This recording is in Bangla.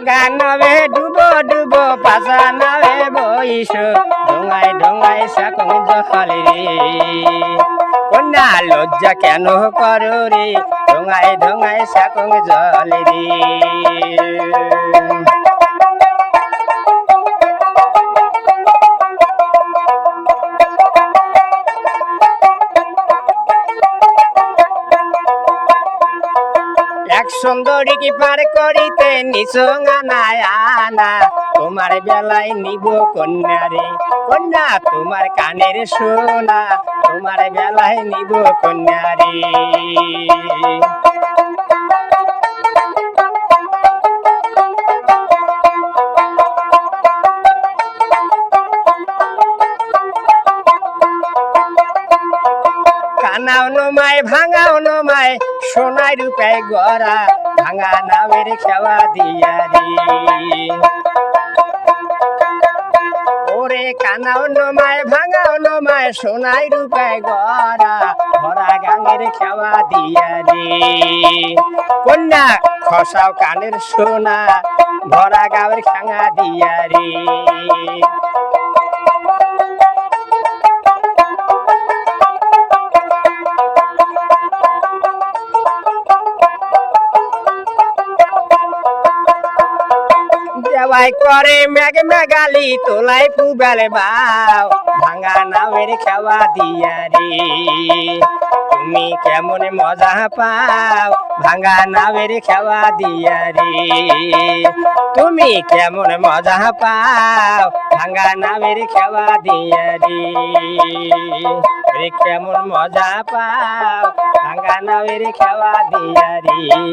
ভাঙা নাবে ডুবো ডুবো পাশা নাবে বইস ঢোঙায় ঢোঙায় সাকং জল রে কন্যা লজ্জা কেন করো রে ঢোঙায় ঢোঙায় সাকং জল রে এক সুন্দরী কি পার করিতে নিচঙ্গানায় আনা তোমার বেলায় নিব কন্যা রে কন্যা তোমার কানের সোনা তোমার বেলায় নিব কন্যা রে কানাও নমায় ভাঙাও নমায় সোনায় রূপায় গড়া ভাঙা নামের খেওয়া দিয়া রে ওরে কানাও নমায় ভাঙাও নমায় সোনায় রূপায় গড়া ভরা গাঙের খেওয়া দিয়া রে কন্যা খসাও কানের সোনা ভরা গাঁয়ের খাঙা দিয়া রে দেওয়াই করে মেঘ মেঘালি তোলাই পুবেলে বাও ভাঙা নামের খেওয়া দিয়া রে তুমি কেমন মজা পাও ভাঙা নামের খেওয়া দিয়া রে তুমি কেমন মজা পাও ভাঙা নামের খেওয়া দিয়া রে কেমন মজা পাও ভাঙা নামের খেওয়া দিয়া রে।